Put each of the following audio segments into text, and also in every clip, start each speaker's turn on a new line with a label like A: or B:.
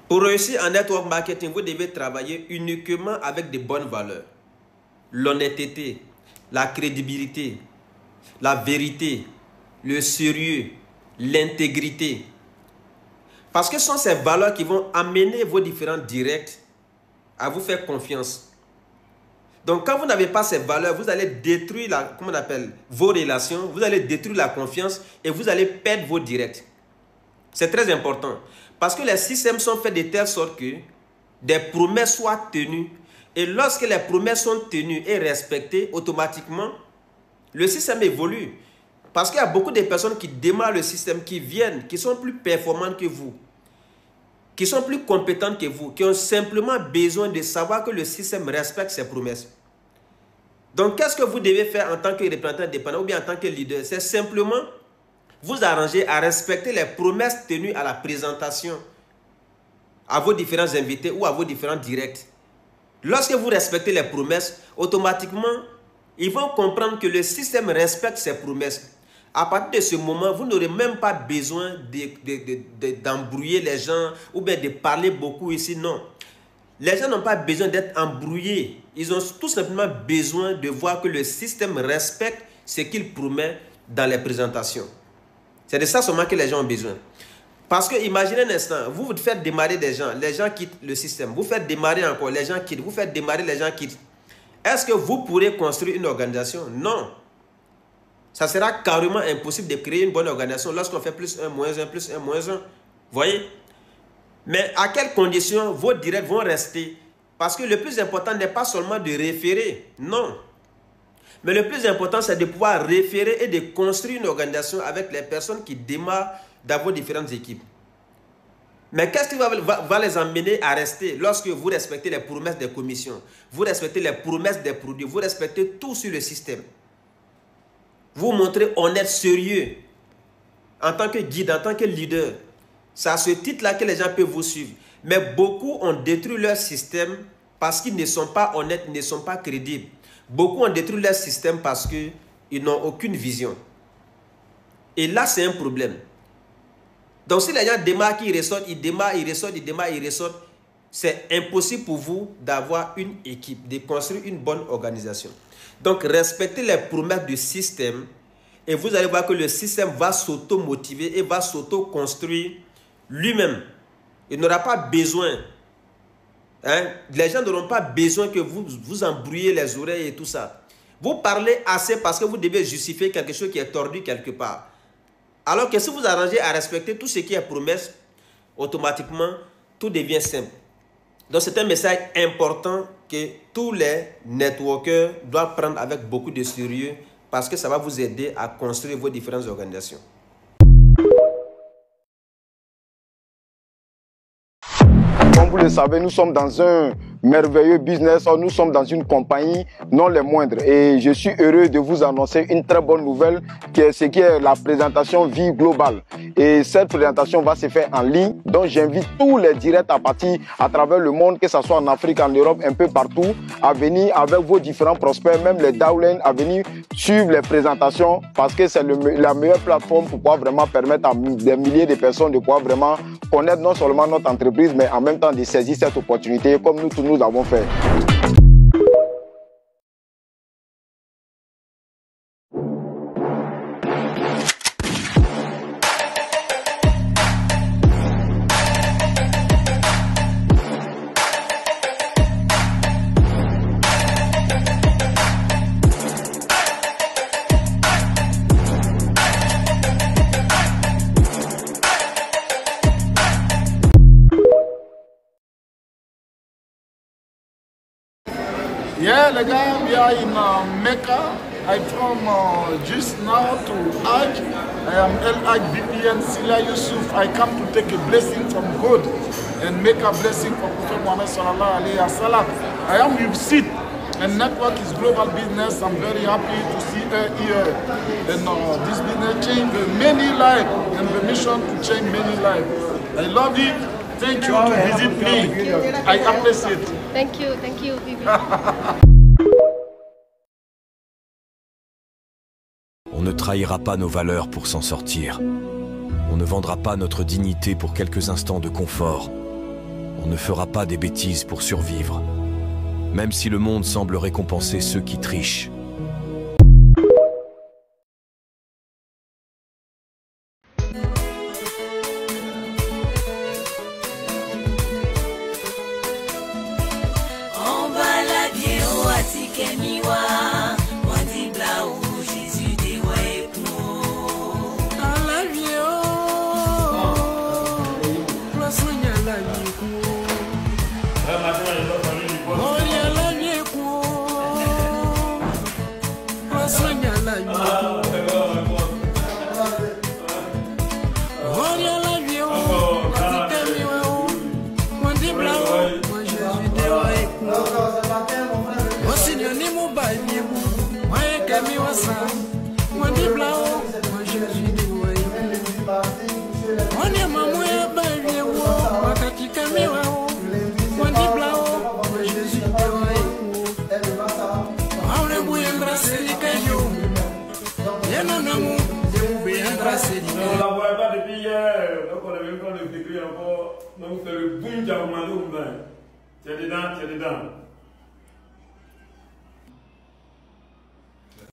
A: Pour réussir en network marketing, vous devez travailler uniquement avec de bonnes valeurs. L'honnêteté, la crédibilité, la vérité, le sérieux, l'intégrité. Parce que ce sont ces valeurs qui vont amener vos différents directs à vous faire confiance. Donc quand vous n'avez pas ces valeurs, vous allez détruire vos relations, vous allez détruire la confiance et vous allez perdre vos directs. C'est très important. Parce que les systèmes sont faits de telle sorte que des promesses soient tenues. Et lorsque les promesses sont tenues et respectées, automatiquement, le système évolue. Parce qu'il y a beaucoup de personnes qui démarrent le système, qui viennent, qui sont plus performantes que vous, qui sont plus compétentes que vous, qui ont simplement besoin de savoir que le système respecte ses promesses. Donc, qu'est-ce que vous devez faire en tant que représentant indépendant ou bien en tant que leader? C'est simplement vous arranger à respecter les promesses tenues à la présentation à vos différents invités ou à vos différents directs. Lorsque vous respectez les promesses, automatiquement, ils vont comprendre que le système respecte ses promesses. À partir de ce moment, vous n'aurez même pas besoin d'embrouiller les gens ou bien de parler beaucoup ici, non. Les gens n'ont pas besoin d'être embrouillés. Ils ont tout simplement besoin de voir que le système respecte ce qu'il promet dans les présentations. C'est de ça seulement que les gens ont besoin. Parce que imaginez un instant, vous faites démarrer des gens, les gens quittent le système. Vous faites démarrer encore, les gens quittent. Vous faites démarrer, les gens quittent. Est-ce que vous pourrez construire une organisation? Non. Ça sera carrément impossible de créer une bonne organisation lorsqu'on fait plus 1, moins 1, plus 1, moins 1. Voyez? Mais à quelles conditions vos directs vont rester? Parce que le plus important n'est pas seulement de référer. Non. Mais le plus important, c'est de pouvoir référer et de construire une organisation avec les personnes qui démarrent dans vos différentes équipes. Mais qu'est-ce qui va les emmener à rester lorsque vous respectez les promesses des commissions, vous respectez les promesses des produits, vous respectez tout sur le système. Vous montrez honnête, sérieux, en tant que guide, en tant que leader. C'est à ce titre-là que les gens peuvent vous suivre. Mais beaucoup ont détruit leur système parce qu'ils ne sont pas honnêtes, ne sont pas crédibles. Beaucoup ont détruit leur système parce qu'ils n'ont aucune vision. Et là, c'est un problème. Donc, si les gens démarrent, ils ressortent, ils démarrent, ils ressortent, ils démarrent, ils ressortent, c'est impossible pour vous d'avoir une équipe, de construire une bonne organisation. Donc, respectez les promesses du système et vous allez voir que le système va s'auto-motiver et va s'auto-construire lui-même. Il n'aura pas besoin. Les gens n'auront pas besoin que vous embrouillez les oreilles et tout ça. Vous parlez assez parce que vous devez justifier quelque chose qui est tordu quelque part. Alors que si vous arrangez à respecter tout ce qui est promesse, automatiquement, tout devient simple. Donc, c'est un message important que tous les networkers doivent prendre avec beaucoup de sérieux parce que ça va vous aider à construire vos différentes organisations.
B: Comme vous le savez, nous sommes dans un merveilleux business, nous sommes dans une compagnie non les moindres et je suis heureux de vous annoncer une très bonne nouvelle qui est la présentation Vie Globale. Et cette présentation va se faire en ligne, donc j'invite tous les directs à travers le monde, que ce soit en Afrique, en Europe, un peu partout, à venir avec vos différents prospects, même les downlines, à venir suivre les présentations parce que c'est la meilleure plateforme pour pouvoir vraiment permettre à des milliers de personnes de pouvoir vraiment connaître non seulement notre entreprise, mais en même temps de saisir cette opportunité comme nous tous nous avons fait.
C: Yeah, les gars, we are in Mecca. I'm from just now to Hajj. I am El Hajj BPN Sila Yusuf. I come to take a blessing from God and make a blessing for Prophet Muhammad sallallahu alaihi wasallam. I am with Sid, and network is global business. I'm very happy to see her here. And this business changed many lives, and the mission to change many lives. I love it. Thank you to visit me. I appreciate it.
D: Thank you, Vivi.
E: On ne trahira pas nos valeurs pour s'en sortir. On ne vendra pas notre dignité pour quelques instants de confort. ne fera pas des bêtises pour survivre, même si le monde semble récompenser ceux qui trichent.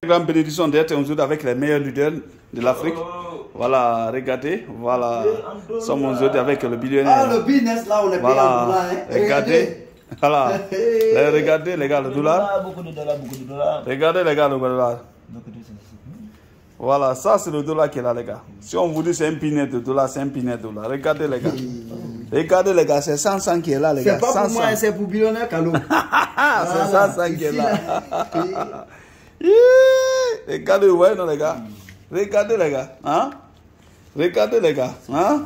D: Grande bénédiction d'être aujourd'hui avec les meilleurs leaders de l'Afrique. Voilà, regardez, voilà. Nous sommes aujourd'hui avec le billionnaire.
F: Ah, le business là, on est
D: voilà.
F: Payé en dollar, hein.
D: Regardez, voilà. Regardez les gars, le dollar.
F: Beaucoup de dollars.
D: Regardez les gars, le dollar. Voilà, ça c'est le dollar qui est là, les gars. Si on vous dit c'est un pinet de dollar, c'est un pinet de dollar. Regardez les gars. Regardez les gars, c'est 100 qui est là, les gars.
F: C'est pas pour moi, c'est pour billionnaire Kalo.
D: C'est 100 qui est là. Regardez, ouais, non, les gars. Regardez, les gars. Hein? Regardez, les gars. Hein?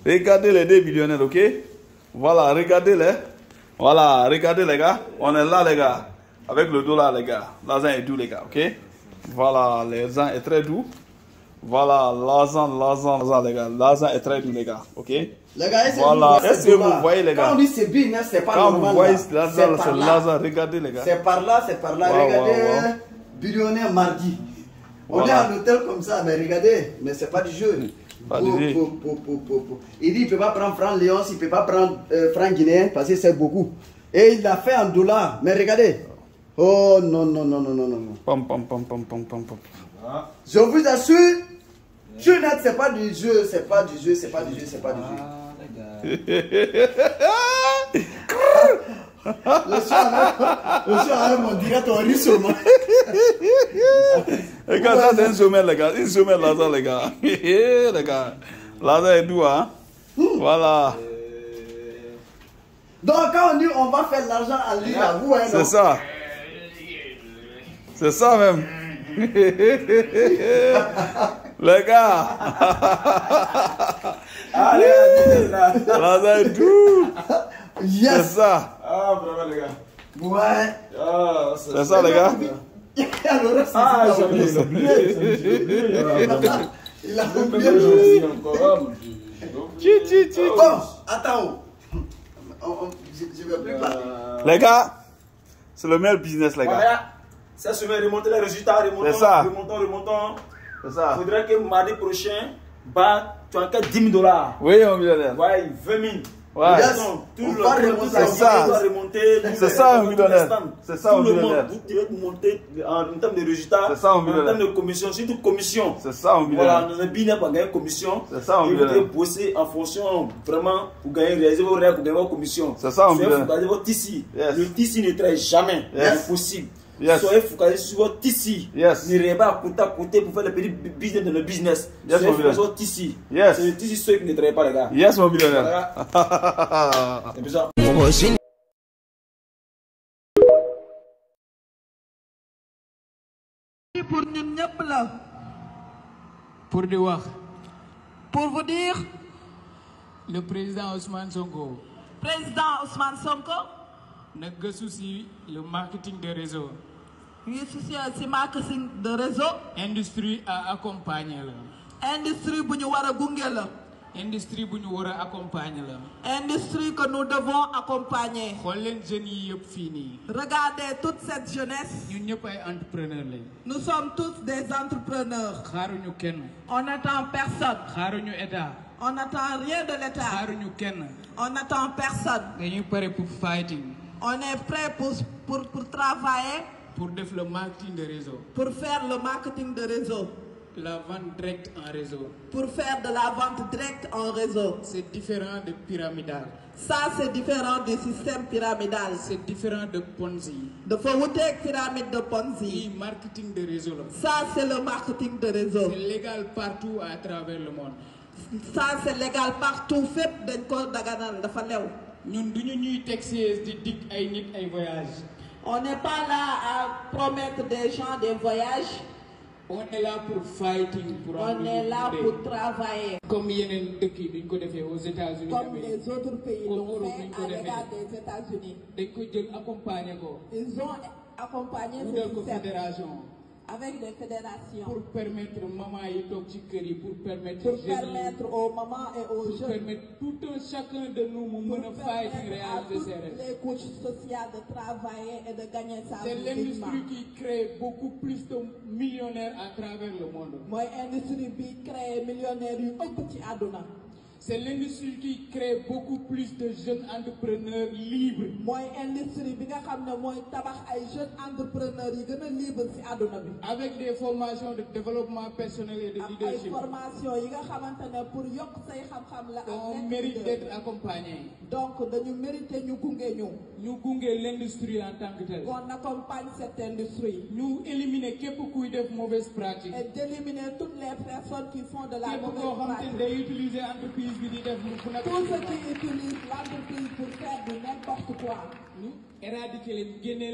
D: Regardez les 2 billionnaires, ok? Voilà, regardez-les. Voilà, regardez, les gars. On est là, les gars. Avec le dollar, les gars. L'argent est doux, les gars, ok? Voilà, l'argent est très doux. Voilà, l'argent, les gars. L'argent est très doux, les gars, ok?
F: Les gars,
D: voilà, est-ce que vous voyez, les gars?
F: Quand on dit c'est business, c'est pas
D: quand
F: normal.
D: Quand vous voyez l'argent, c'est l'argent. Regardez, les gars.
F: C'est par là.
D: Wow,
F: regardez,
D: wow.
F: billionnaire mardi.
D: Voilà.
F: On est à l'hôtel comme ça, mais regardez, mais c'est pas du jeu.
D: Pas du jeu.
F: Il dit il ne peut pas prendre franc Léon, il ne peut pas prendre franc guinéen parce que c'est beaucoup. Et il l'a fait en dollars. Mais regardez. Oh non.
D: Pom.
F: Je vous assure, Junet, c'est pas du jeu, c'est pas du jeu. Le soir, on dirait ton riz seulement.
D: Les gars, ça c'est un sommet, les gars. Une sommet l'argent, les gars. Les gars, l'argent est doux, hein. Voilà.
F: Donc, quand on dit on va faire l'argent en ligne, vous, hein,
D: c'est ça. C'est ça même. Les gars.
F: Allez,
D: l'argent est doux.
F: Yes.
D: C'est ça.
C: Ah, bravo les gars.
F: Ouais.
C: Ah,
D: c'est ça, les gars.
F: Ah,
C: j'ai oublié.
F: Il a oublié. Bon, attends. Je vais plus parler.
D: Les gars, c'est le meilleur business, les gars.
G: Voilà. Ça se met remonter les résultats, remontons.
D: C'est ça.
G: Il faudrait que mardi prochain, bah, tu as encore 10 000 $.
D: Oui, mon millionnaire.
G: Ouais, 20 000.
D: Ouais.
G: C'est ça.
D: C'est ça, un millionnaire. C'est ça, un millionnaire.
G: Vous devez monter en termes de résultats.
D: C'est ça, un millionnaire.
G: En termes de commission, surtout commission.
D: C'est ça, un millionnaire.
G: Voilà, dans un business pour gagner commission.
D: C'est ça, un millionnaire.
G: Vous devez bosser en fonction vraiment pour gagner, réaliser vos rêves, pour gagner vos commissions.
D: C'est ça, un millionnaire.
G: Soyez focalisé votre tissu.
D: Yes.
G: Le tissu ne travaille jamais.
D: Yes.
G: C'est impossible.
D: Yes.
G: Soyez focalisé sur votre tissu.
D: Yes.
G: Ne rêvez pas à côté pour faire le petit business dans le business.
D: Yes,
G: soyez focalisé sur votre tissu.
D: Yes.
G: C'est le tissu seul qui ne travaille pas, les gars.
D: Yes, mon millionnaire.
G: Voilà. C'est bizarre.
H: Pour ñun ñëpp la.
I: Pour di wax.
H: Pour vous dire.
I: Le président Ousmane Sonko.
H: Président Ousmane Sonko.
I: na gëstu si le marketing de réseau.
H: Si marketing de réseau.
I: Industrie à accompagner la.
H: Industrie bu ñu war a gunge la.
I: Industrie bu ñu war a accompagner la.
H: Industrie que nous devons accompagner.
I: xool leen jeunes yi yëpp fii nii.
H: Regardez toute cette jeunesse.
I: ñun ñëpp ay entrepreneurs lañ.
H: Nous sommes tous des entrepreneurs.
I: xaaruñu kenn.
H: On n'attend personne.
I: xaaruñu état.
H: On n'attend rien de l'État. On n'attend personne. On est prêt pour travailler.
I: Pour faire le marketing de réseau.
H: Pour faire le marketing de réseau.
I: La vente directe en réseau.
H: Pour faire de la vente directe en réseau.
I: C'est différent de pyramidal.
H: Ça, c'est différent du système pyramidal.
I: C'est différent de Ponzi.
H: De Fawutek pyramide de Ponzi.
I: Marketing de réseau.
H: Ça, c'est le marketing de réseau.
I: C'est légal partout à travers le monde.
H: Ça, c'est légal partout. Fait d'un code daganal de Falew.
I: Nous ñuy taxer di dig ay nit ay voyages.
H: On n'est pas là à promettre des gens des voyages.
I: On est là pour fighting.
H: On est là pour travailler.
I: Comme yeneen dëkk yi duñ ko defee aux États-Unis.
H: Comme les autres pays l'ont fait à l'égard des États-Unis.
I: Dañ ko jël accompagner ko.
H: Ils ont accompagné ce
I: fédération.
H: Avec des fédérations.
I: Pour permettre maman yi toog ci kër yi, pour permettre
H: aux mamans et aux jeunes.
I: Pour permettre tout un chacun de nous mu mën a fighting réaliser ses rêves.
H: Les couches sociales de travailler et de gagner sa vie.
I: C'est l'industrie qui crée beaucoup plus de millionnaires à travers le monde.
H: Moi, industrie bi crée millionnaires yu ëpp ci àdduna.
I: C'est l'industrie qui crée beaucoup plus de jeunes entrepreneurs libres.
H: Moi, industrie bi nga xamné moy tabax ay jeunes entrepreneurs yi gëna libre ci aduna bi.
I: Avec des formations de développement personnel et de leadership.
H: Ay formations yi nga xamantene pour yok say xam-xam la.
I: On mérite d'être accompagné.
H: Donc dañu mériter ñu gungé ñu.
I: Ñu gungé l'industrie en tant que telle.
H: On accompagne cette industrie.
I: Ñu éliminer képp kuy def mauvaise pratique.
H: Et d'éliminer toutes les personnes qui font de la mauvaise pratique.
I: Képp koo xam day utiliser entreprise.
H: Tout ce qui utilise l'entreprise pour faire de n'importe quoi.
I: Nous éradiquer les guéner.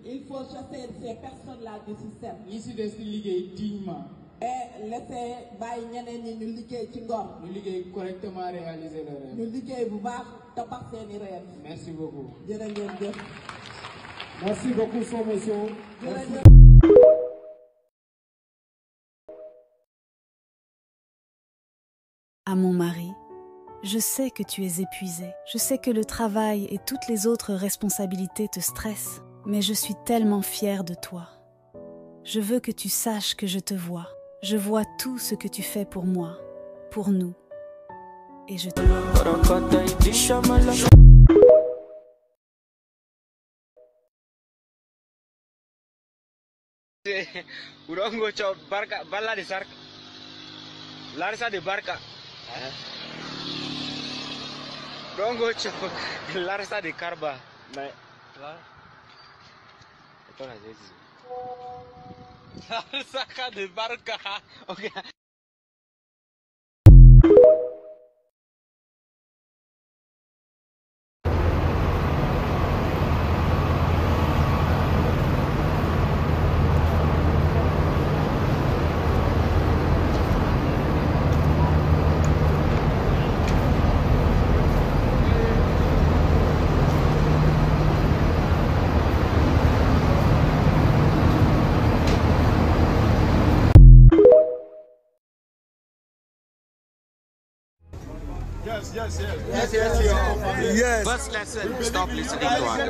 H: Il faut chasser ces personnes-là du système.
I: Ici des liguey dignement.
H: Et laisser bàyyi ñeneen ñi ñu liggéey ci ngor.
I: Ñu liggéey correctement réaliser le rêve.
H: Ñu liggéey bu baax tabax seeni rêve.
I: Merci beaucoup.
H: Jërë ngeen jëf.
I: Merci beaucoup formation.
J: À mon mari, je sais que tu es épuisé. Je sais que le travail et toutes les autres responsabilités te stressent. Mais je suis tellement fière de toi. Je veux que tu saches que je te vois. Je vois tout ce que tu fais pour moi, pour nous. Et je te
K: Larsa de Barca. Rongo Larsa de Carba. Mais là. Larsa de Barca. Ok.
L: Yes.
K: First lesson, stop listening to others.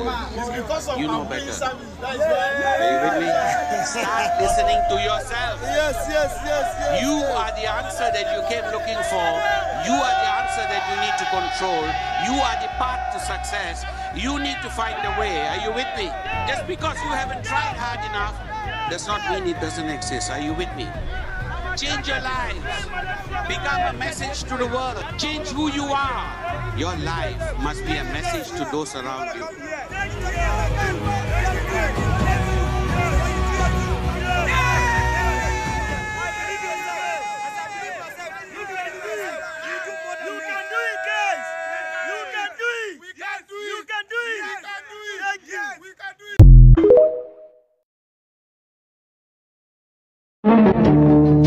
K: You know better. Are you with me? Start listening to yourself.
L: Yes.
K: You are the answer that you came looking for. You are the answer that you need to control. You are the path to success. You need to find a way. Are you with me? Just because you haven't tried hard enough does not mean it doesn't exist. Are you with me? Change your lives. Become a message to the world. Change who you are. Your life must be a message to those around you.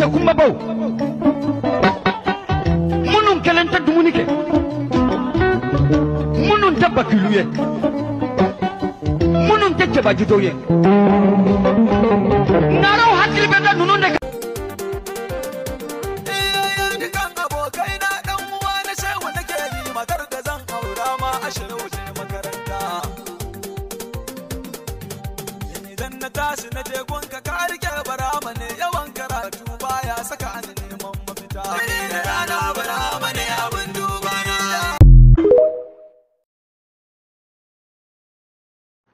M: Kumba baw munun kelenta dumuni ke munun tabakilu ye munun te jabajudo ye naraw hakili beta nunun de
L: Saka ni neman mafita. Dare da rana bara mane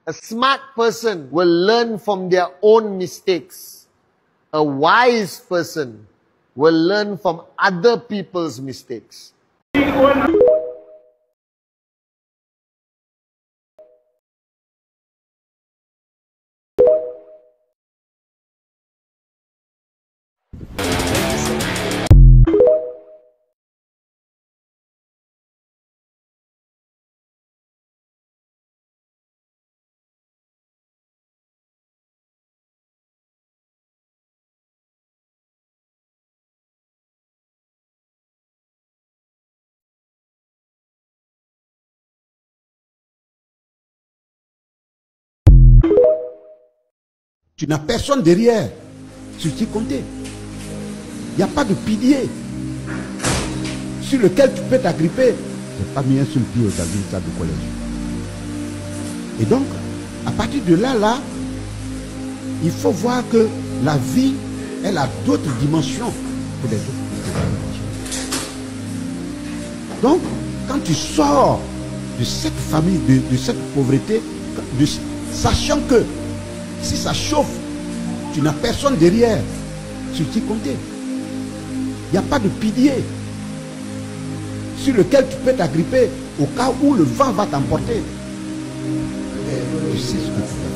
L: A smart person will learn from their own mistakes. A wise person will learn from other people's mistakes.
N: Tu n'as personne derrière sur qui compter. Il n'y a pas de pilier sur lequel tu peux t'agripper. Tu n'es pas mis un seul pied dans une salle de collège. Et donc, à partir de là, il faut voir que la vie, elle a d'autres dimensions que les autres. Donc, quand tu sors de cette famille, de cette pauvreté, sachant que si ça chauffe, tu n'as personne derrière sur qui compter. Il n'y a pas de pilier sur lequel tu peux t'agripper au cas où le vent va t'emporter. Tu sais ce que tu fais.